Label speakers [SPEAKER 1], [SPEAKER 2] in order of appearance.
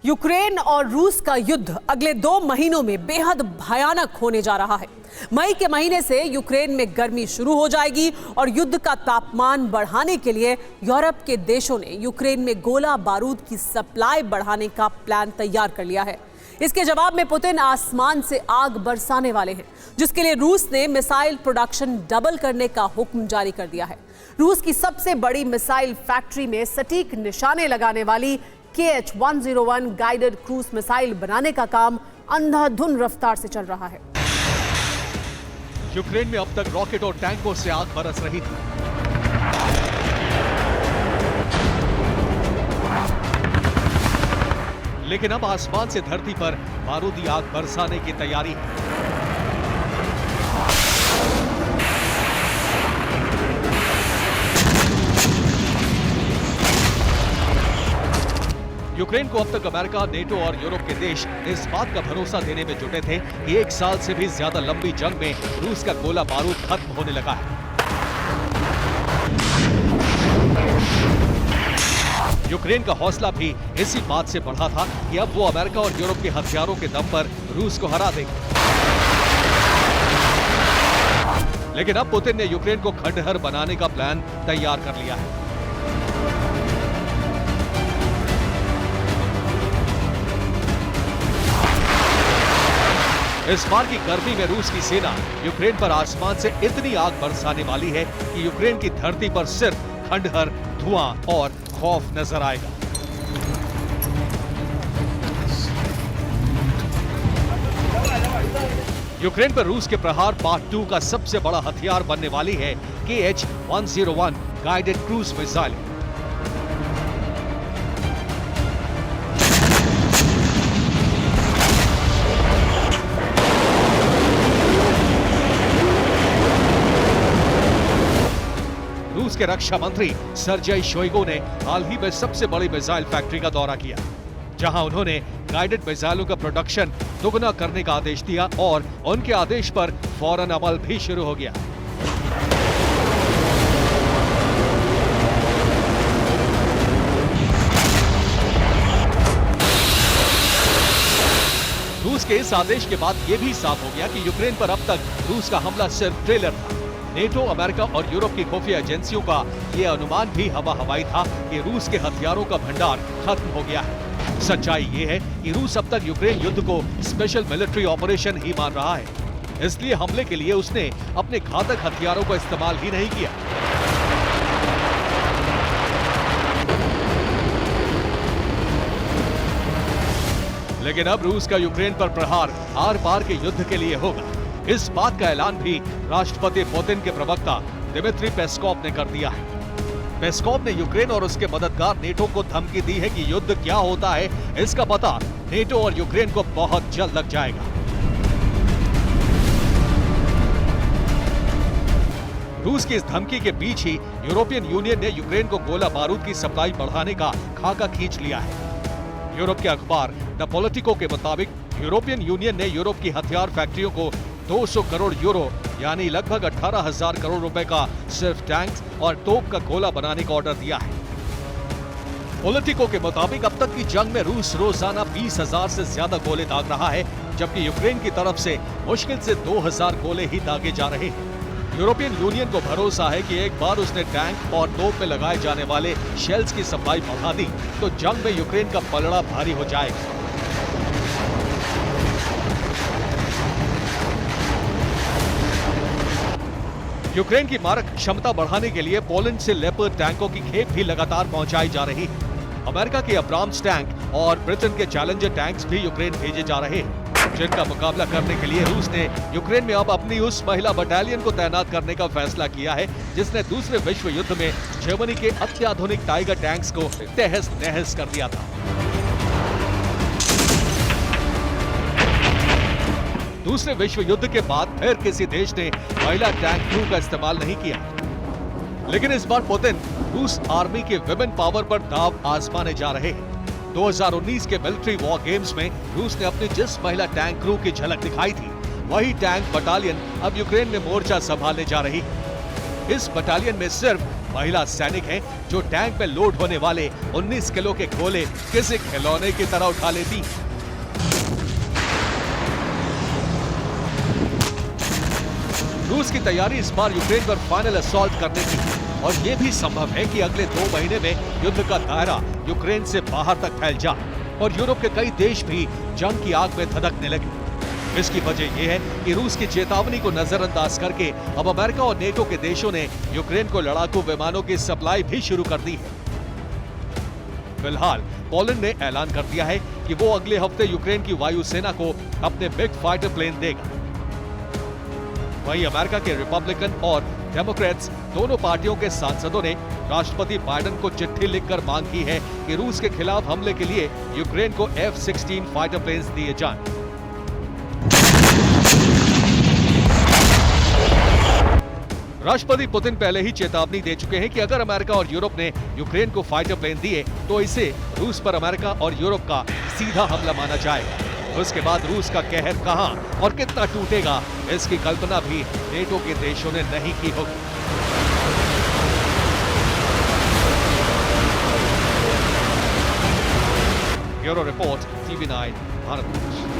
[SPEAKER 1] Ukraine और रूस का युद्ध अगले 2 महीनों में बेहद भयानक होने जा रहा है। मई के महीने से यूक्रेन में गर्मी शुरू हो जाएगी और युद्ध का तापमान बढ़ाने के लिए यूरोप के देशों ने यूक्रेन में गोला बारूद की सप्लाई बढ़ाने का प्लान तैयार कर लिया है। इसके जवाब में पुतिन आसमान से आग बरसाने वाले हैं, जिसके लिए रूस ने मिसाइल प्रोडक्शन डबल करने का हुक्म जारी कर दिया है। रूस की सबसे बड़ी मिसाइल फैक्ट्री में सटीक निशाने लगाने वाली KH-101 गाइडेड क्रूज मिसाइल बनाने का काम अंधाधुंध रफ्तार से चल रहा है।
[SPEAKER 2] यूक्रेन में अब तक रॉकेट और टैंकों से आग बरस रही थी। लेकिन अब आसमान से धरती पर बारूदी आग बरसाने की तैयारी है। यूक्रेन को अब तक अमेरिका, नेटो और यूरोप के देश इस बात का भरोसा देने में जुटे थे कि 1 साल से भी ज्यादा लंबी जंग में रूस का गोला बारूद खत्म होने लगा है। यूक्रेन का हौसला भी इसी बात से बढ़ा था कि अब वो अमेरिका और यूरोप के हथियारों के दम पर रूस को हरा देंगे। लेकिन अब पुतिन ने यूक्रेन को खंडहर बनाने का प्लान तैयार कर लिया है। इस बार की गर्मी में रूस की सेना यूक्रेन पर आसमान से इतनी आग बरसाने वाली है कि यूक्रेन की धरती पर सिर्फ खंडहर, धुआं और खौफ नजर आएगा। यूक्रेन पर रूस के प्रहार पार्ट 2 का सबसे बड़ा हथियार बनने वाली है KH-101 गाइडेड क्रूज मिसाइल। रूस के रक्षा मंत्री सर्जेई शोइगु ने हाल ही में सबसे बड़ी मिसाइल फैक्ट्री का दौरा किया, जहां उन्होंने गाइडेड मिसाइलों का प्रोडक्शन दुगना करने का आदेश दिया और उनके आदेश पर फौरन अमल भी शुरू हो गया। रूस के इस आदेश के बाद यह भी साफ हो गया कि यूक्रेन पर अब तक रूस का हमला सिर्फ ट्रेलर था। नेटो, अमेरिका और यूरोप की खुफिया एजेंसियों का यह अनुमान भी हवा हवाई था कि रूस के हथियारों का भंडार खत्म हो गया है। सच्चाई ये है कि रूस अब तक यूक्रेन युद्ध को स्पेशल मिलिट्री ऑपरेशन ही मान रहा है, इसलिए हमले के लिए उसने अपने घातक हथियारों का इस्तेमाल ही नहीं किया। लेकिन अब रूस का यूक्रेन पर प्रहार आर पार के युद्ध के लिए होगा। इस बात का ऐलान भी राष्ट्रपति पुतिन के प्रवक्ता दिमित्री पेस्कोव ने कर दिया है। पेस्कोव ने यूक्रेन और उसके मददगार नेटो को धमकी दी है कि युद्ध क्या होता है, इसका पता नेटो और यूक्रेन को बहुत जल्द लग जाएगा। रूस की इस धमकी के बीच ही यूरोपियन यूनियन ने यूक्रेन को गोला बारूद की सप्लाई बढ़ाने का खाका खींच लिया है। यूरोप के अखबार द पॉलिटिको के मुताबिक यूरोपियन यूनियन ने यूरोप की हथियार फैक्ट्रियों को 200 करोड़ यूरो यानी लगभग 18,000 करोड़ रुपए का सिर्फ टैंक और तोप का गोला बनाने का ऑर्डर दिया है। पॉलिटिको के मुताबिक अब तक की जंग में रूस रोजाना 20,000 से ज्यादा गोले दाग रहा है, जबकि यूक्रेन की तरफ से मुश्किल से 2,000 गोले ही दागे जा रहे हैं। यूरोपियन यूनियन को भरोसा है कि एक बार उसने टैंक और तोप में लगाए जाने वाले शेल्स की सप्लाई बढ़ा दी तो जंग में यूक्रेन का पलड़ा भारी हो जाएगा। यूक्रेन की मारक क्षमता बढ़ाने के लिए पोलैंड से लेपर्ड टैंकों की खेप भी लगातार पहुंचाई जा रही है। अमेरिका के अब्राम्स टैंक और ब्रिटेन के चैलेंजर टैंक्स भी यूक्रेन भेजे जा रहे हैं, जिनका मुकाबला करने के लिए रूस ने यूक्रेन में अब अपनी उस महिला बटालियन को तैनात करने का फैसला किया है जिसने दूसरे विश्व युद्ध में जर्मनी के अत्याधुनिक टाइगर टैंक्स को तहस नहस कर दिया था। दूसरे विश्व युद्ध के बाद फिर किसी देश ने महिला टैंक क्रू का इस्तेमाल नहीं किया, लेकिन इस बार पुतिन रूस आर्मी के विमेन पावर पर दांव आजमाने जा रहे हैं। 2019 के मिलिट्री वॉर गेम्स में रूस ने अपनी जिस महिला टैंक क्रू की झलक दिखाई थी, वही टैंक बटालियन अब यूक्रेन में मोर्चा संभालने जा रही है। इस बटालियन में सिर्फ महिला सैनिक हैं जो टैंक में लोड होने वाले 19 किलो के गोले किसी खिलौने की तरह उठा लेती। रूस की तैयारी इस बार यूक्रेन पर फाइनल असॉल्ट करने की, और ये भी संभव है कि अगले 2 महीने में युद्ध का दायरा यूक्रेन से बाहर तक फैल जाए और यूरोप के कई देश भी जंग की आग में धधकने लगे। इसकी वजह यह है कि रूस की चेतावनी को नजरअंदाज करके अब अमेरिका और नेटो के देशों ने यूक्रेन को लड़ाकू विमानों की सप्लाई भी शुरू कर दी है। फिलहाल पोलैंड ने ऐलान कर दिया है कि वो अगले हफ्ते यूक्रेन की वायुसेना को अपने बिग फाइटर प्लेन देगा। वहीं अमेरिका के रिपब्लिकन और डेमोक्रेट्स दोनों पार्टियों के सांसदों ने राष्ट्रपति बाइडेन को चिट्ठी लिखकर मांग की है कि रूस के खिलाफ हमले के लिए यूक्रेन को F-16 फाइटर प्लेन्स दिए जाएं। राष्ट्रपति पुतिन पहले ही चेतावनी दे चुके हैं कि अगर अमेरिका और यूरोप ने यूक्रेन को फाइटर प्लेन दिए तो इसे रूस पर अमेरिका और यूरोप का सीधा हमला माना जाएगा। उसके बाद रूस का कहर कहां और कितना टूटेगा, इसकी कल्पना भी नेटो के देशों ने नहीं की होगी। Bureau report, TV9 Bharat.